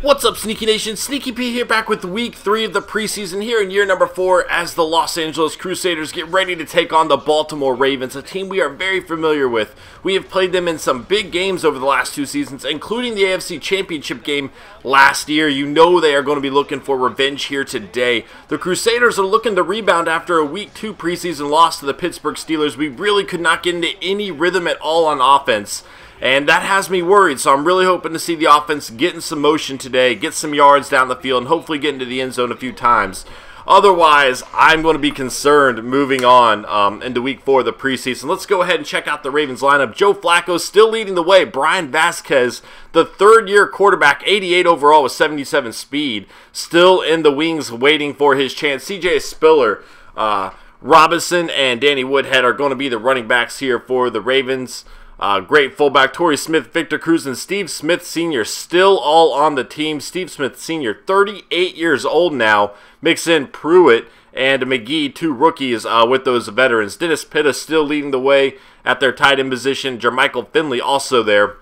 What's up, Sneaky Nation? Sneaky P here, back with week 3 of the preseason here in year number 4 as the Los Angeles Crusaders get ready to take on the Baltimore Ravens, a team we are very familiar with. We have played them in some big games over the last 2 seasons, including the AFC Championship game last year. You know they are going to be looking for revenge here today. The Crusaders are looking to rebound after a week 2 preseason loss to the Pittsburgh Steelers. We really could not get into any rhythm at all on offense, and that has me worried, so I'm really hoping to see the offense get in some motion today, get some yards down the field, and hopefully get into the end zone a few times. Otherwise, I'm going to be concerned moving on into week 4 of the preseason. Let's go ahead and check out the Ravens lineup. Joe Flacco still leading the way. Brian Vasquez, the third-year quarterback, 88 overall with 77 speed, still in the wings waiting for his chance. C.J. Spiller, Robinson, and Danny Woodhead are going to be the running backs here for the Ravens. Great fullback, Torrey Smith, Victor Cruz, and Steve Smith Sr. still all on the team. Steve Smith Sr., 38 years old now. Mix in Pruitt and McGee, 2 rookies with those veterans. Dennis Pitta still leading the way at their tight end position. Jermichael Finley also there,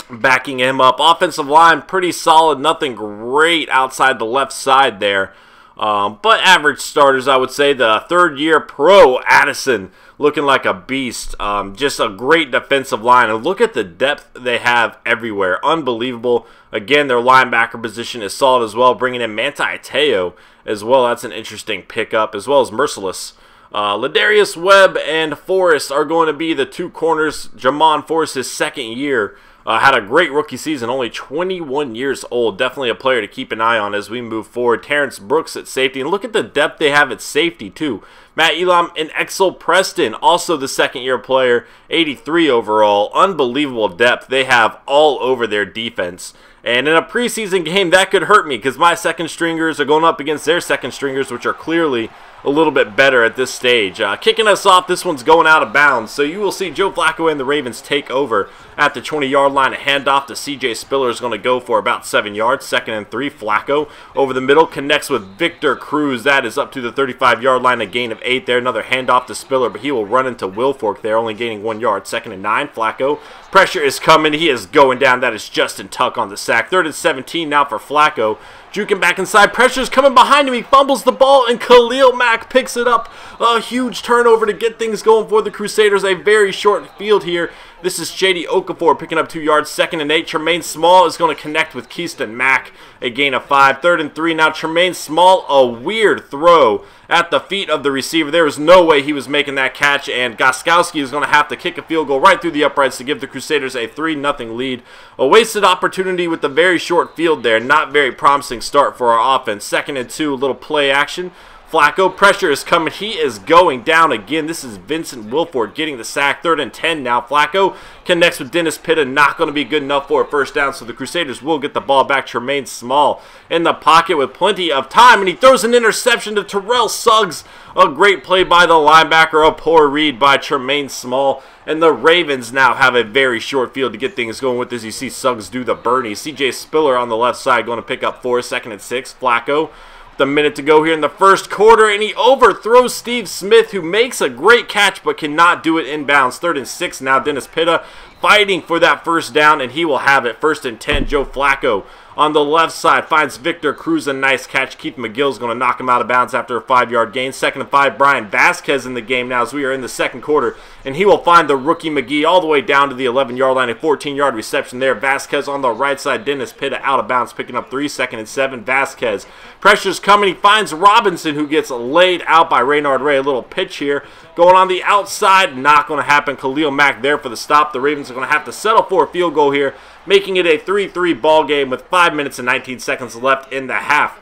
backing him up. Offensive line, pretty solid. Nothing great outside the left side there. But average starters, I would say. The third-year pro, Addison, looking like a beast. Just a great defensive line. And look at the depth they have everywhere. Unbelievable. Again, their linebacker position is solid as well, bringing in Manti Te'o as well. That's an interesting pickup, as well as Merciless. Ladarius Webb and Forrest are going to be the 2 corners. Jamon Forrest, his second year, had a great rookie season, only 21 years old. Definitely a player to keep an eye on as we move forward. Terrence Brooks at safety. And look at the depth they have at safety, too. Matt Elam and Exel Preston, also the second-year player, 83 overall. Unbelievable depth they have all over their defense. And in a preseason game, that could hurt me because my second stringers are going up against their second stringers, which are clearly a little bit better at this stage. Kicking us off, this one's going out of bounds. So you will see Joe Flacco and the Ravens take over at the 20-yard line. A handoff to C.J. Spiller is going to go for about 7 yards. 2nd and 3. Flacco over the middle connects with Victor Cruz. That is up to the 35-yard line, a gain of 8 there. Another handoff to Spiller, but he will run into Wilfork there, only gaining 1 yard. 2nd and 9. Flacco. Pressure is coming. He is going down. That is Justin Tuck on the sack. 3rd and 17 now for Flacco. Juking back inside. Pressure's coming behind him. He fumbles the ball, and Khalil Mack picks it up. A huge turnover to get things going for the Crusaders. A very short field here. This is J.D. Okafor picking up 2 yards. 2nd and 8. Tremaine Small is going to connect with Keaston Mack. A gain of 5. 3rd and 3. Now Tremaine Small, a weird throw at the feet of the receiver. There was no way he was making that catch, and Gostkowski is going to have to kick a field goal right through the uprights to give the Crusaders a 3-0 lead. A wasted opportunity with the very short field there. Not very promising start for our offense. 2nd and 2, a little play action. Flacco, pressure is coming. He is going down again. This is Vincent Wilfork getting the sack. 3rd and 10 now. Flacco connects with Dennis Pitta. Not going to be good enough for a first down, so the Crusaders will get the ball back. Tremaine Small in the pocket with plenty of time, and he throws an interception to Terrell Suggs. A great play by the linebacker. A poor read by Tremaine Small. And the Ravens now have a very short field to get things going with, as you see Suggs do the Bernie. C.J. Spiller on the left side going to pick up 4. 2nd and 6. Flacco. A minute to go here in the first quarter, and he overthrows Steve Smith, who makes a great catch but cannot do it inbounds. 3rd and 6 now. Dennis Pitta fighting for that first down, and he will have it. 1st and 10. Joe Flacco on the left side finds Victor Cruz, a nice catch. Keith McGill's going to knock him out of bounds after a 5-yard gain. 2nd and 5. Brian Vasquez in the game now as we are in the second quarter, and he will find the rookie McGee all the way down to the 11-yard line. A 14-yard reception there. Vasquez on the right side. Dennis Pitta out of bounds, picking up 3. 2nd and 7. Vasquez. Pressure's coming. He finds Robinson, who gets laid out by Raynard Ray. A little pitch here going on the outside. Not going to happen. Khalil Mack there for the stop. The Ravens are going to have to settle for a field goal here, making it a 3-3 ball game with 5 minutes and 19 seconds left in the half.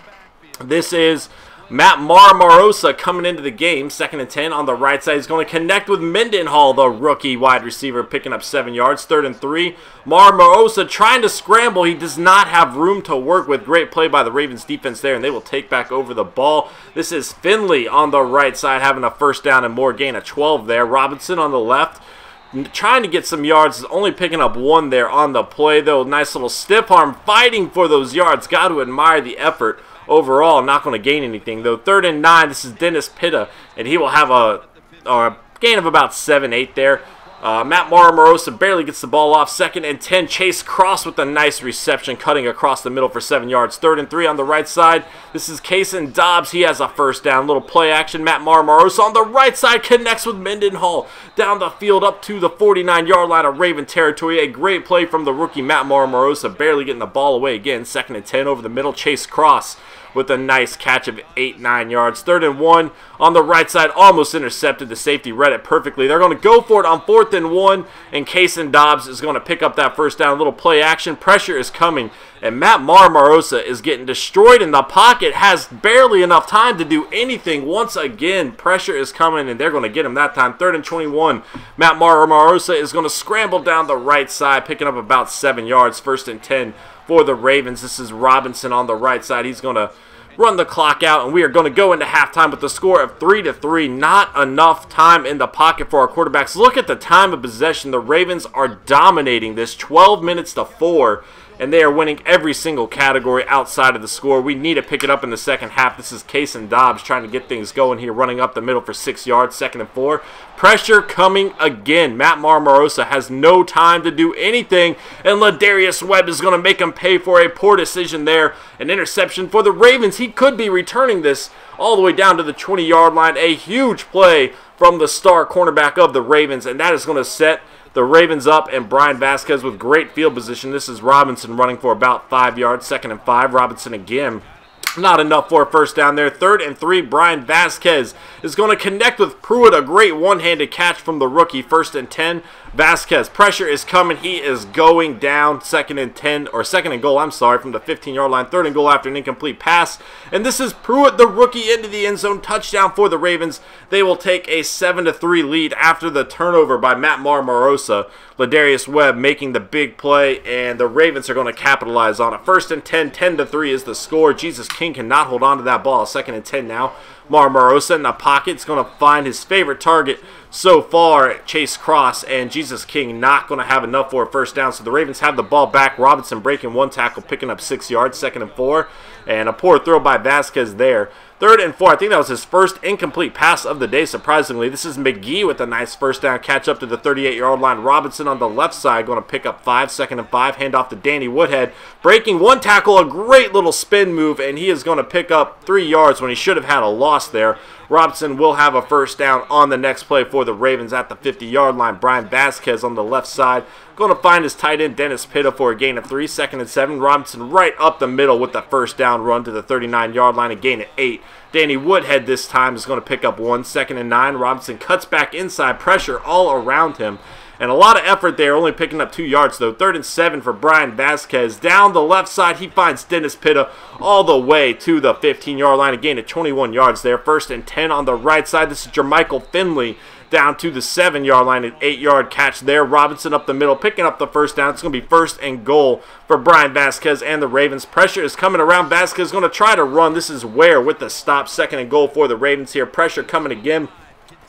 This is Matt Marmarosa coming into the game. 2nd and 10 on the right side. He's going to connect with Mendenhall, the rookie wide receiver, picking up 7 yards. 3rd and 3. Marmarosa trying to scramble. He does not have room to work with. Great play by the Ravens defense there, and they will take back over the ball. This is Finley on the right side having a first down and more, gain of 12 there. Robinson on the left trying to get some yards, only picking up 1 there on the play, though. Nice little stiff arm fighting for those yards. Got to admire the effort overall. Not going to gain anything, though. 3rd and 9. This is Dennis Pitta, and he will have a gain of about 7-8 there. Matt Morosa barely gets the ball off. 2nd and 10. Chase Cross with a nice reception, cutting across the middle for 7 yards. 3rd and 3 on the right side. This is Kason Dobbs. He has a first down. Little play action. Matt Morosa on the right side connects with Mendenhall down the field up to the 49-yard line of Raven territory. A great play from the rookie Matt Morosa, barely getting the ball away again. 2nd and 10 over the middle. Chase Cross with a nice catch of 8-9 yards. 3rd and 1 on the right side, almost intercepted. The safety read it perfectly. They're going to go for it on 4th and 1, and Kason Dobbs is going to pick up that first down. A little play action. Pressure is coming, and Matt Morosa is getting destroyed in the pocket. Has barely enough time to do anything. Once again, pressure is coming, and they're going to get him that time. 3rd and 21. Matt Morosa is going to scramble down the right side, picking up about 7 yards. 1st and 10 for the Ravens. This is Robinson on the right side. He's going to run the clock out, and we are going to go into halftime with the score of 3-3. Not enough time in the pocket for our quarterbacks. Look at the time of possession. The Ravens are dominating this, 12 minutes to 4, and they are winning every single category outside of the score. We need to pick it up in the second half. This is Kason Dobbs trying to get things going here, running up the middle for 6 yards. 2nd and 4. Pressure coming again. Matt Morosa has no time to do anything, and Ladarius Webb is going to make him pay for a poor decision there. An interception for the Ravens. He could be returning this all the way down to the 20-yard line. A huge play from the star cornerback of the Ravens, and that is going to set the Ravens up, and Brian Vasquez with great field position. This is Robinson running for about 5 yards. 2nd and 5. Robinson again. Not enough for a first down there. 3rd and 3. Brian Vasquez is going to connect with Pruitt. A great one-handed catch from the rookie. 1st and 10. Vasquez, pressure is coming. He is going down. 2nd and 10, or 2nd and goal, I'm sorry, from the 15-yard line. 3rd and goal after an incomplete pass. And this is Pruitt, the rookie, into the end zone. Touchdown for the Ravens. They will take a 7-3 lead after the turnover by Matt Morosa. Ladarius Webb making the big play, and the Ravens are going to capitalize on it. 1st and 10, 10-3 is the score. Jesus King cannot hold on to that ball. 2nd and 10 now. Morosa in the pocket is going to find his favorite target so far, Chase Cross, and Jesus King not going to have enough for a first down. So the Ravens have the ball back. Robinson breaking one tackle, picking up 6 yards. 2nd and 4, and a poor throw by Vasquez there. 3rd and 4, I think that was his first incomplete pass of the day, surprisingly. This is McGee with a nice first down catch up to the 38-yard line. Robinson on the left side going to pick up 5. 2nd and 5, handoff to Danny Woodhead. Breaking one tackle, a great little spin move, and he is going to pick up 3 yards when he should have had a loss there. Robinson will have a first down on the next play for the Ravens at the 50-yard line. Brian Vasquez on the left side going to find his tight end Dennis Pitta for a gain of 3. 2nd and 7. Robinson right up the middle with the first down run to the 39-yard line, a gain of 8. Danny Woodhead this time is going to pick up 1. 2nd and 9. Robinson cuts back inside, pressure all around him. And a lot of effort there, only picking up 2 yards though. 3rd and 7 for Brian Vasquez. Down the left side, he finds Dennis Pitta all the way to the 15-yard line. A gain of 21 yards there. 1st and 10 on the right side. This is Jermichael Finley down to the 7-yard line. An 8-yard catch there. Robinson up the middle, picking up the first down. It's going to be 1st and goal for Brian Vasquez and the Ravens. Pressure is coming around. Vasquez is going to try to run. This is Ware with the stop. 2nd and goal for the Ravens here. Pressure coming again.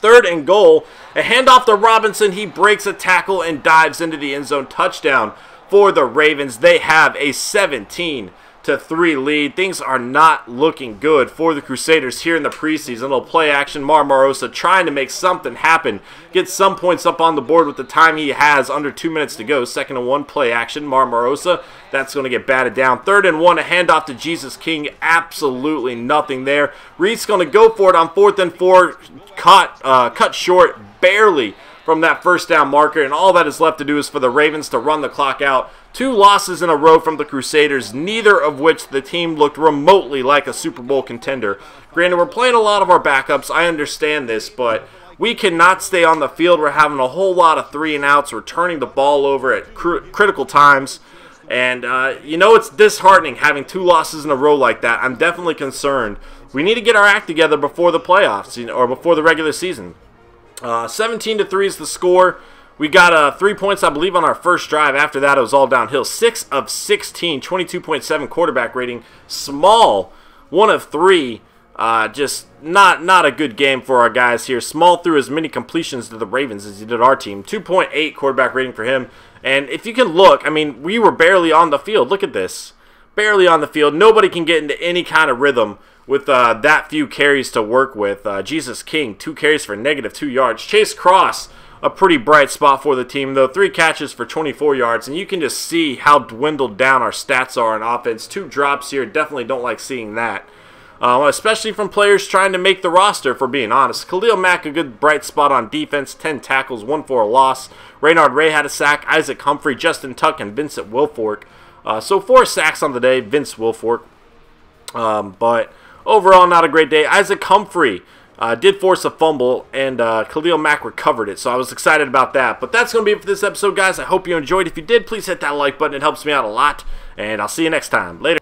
3rd and goal. A handoff to Robinson. He breaks a tackle and dives into the end zone. Touchdown for the Ravens. They have a 17-3 lead. Things are not looking good for the Crusaders here in the preseason. A little play action. Morosa trying to make something happen. Get some points up on the board with the time he has. Under 2 minutes to go. 2nd and 1, play action. Morosa. That's going to get batted down. 3rd and 1, a handoff to Jesus King. Absolutely nothing there. Reed's going to go for it on 4th and 4. Cut short barely from that first down marker, and all that is left to do is for the Ravens to run the clock out. 2 losses in a row from the Crusaders, neither of which the team looked remotely like a Super Bowl contender. Granted, we're playing a lot of our backups. I understand this, but we cannot stay on the field. We're having a whole lot of 3-and-outs. We're turning the ball over at critical times. And, you know, it's disheartening having 2 losses in a row like that. I'm definitely concerned. We need to get our act together before the playoffs, or before the regular season. 17-3 is the score. We got 3 points, I believe, on our first drive. After that, it was all downhill. 6 of 16, 22.7 quarterback rating. Small, 1 of 3. Just not a good game for our guys here. Small threw as many completions to the Ravens as he did our team. 2.8 quarterback rating for him. And if you can look, I mean, we were barely on the field. Look at this. Barely on the field. Nobody can get into any kind of rhythm with that few carries to work with. Jesus King, 2 carries for -2 yards. Chase Cross a pretty bright spot for the team, though. 3 catches for 24 yards, and you can just see how dwindled down our stats are on offense. 2 drops here, definitely don't like seeing that. Especially from players trying to make the roster, if we're being honest. Khalil Mack, a good bright spot on defense, 10 tackles, 1 for a loss. Reynard Ray had a sack, Isaac Humphrey, Justin Tuck, and Vincent Wilfork. So 4 sacks on the day, Vince Wilfork. But overall, not a great day. Isaac Humphrey did force a fumble, and Khalil Mack recovered it, so I was excited about that. But that's going to be it for this episode, guys. I hope you enjoyed. If you did, please hit that like button. It helps me out a lot, and I'll see you next time. Later.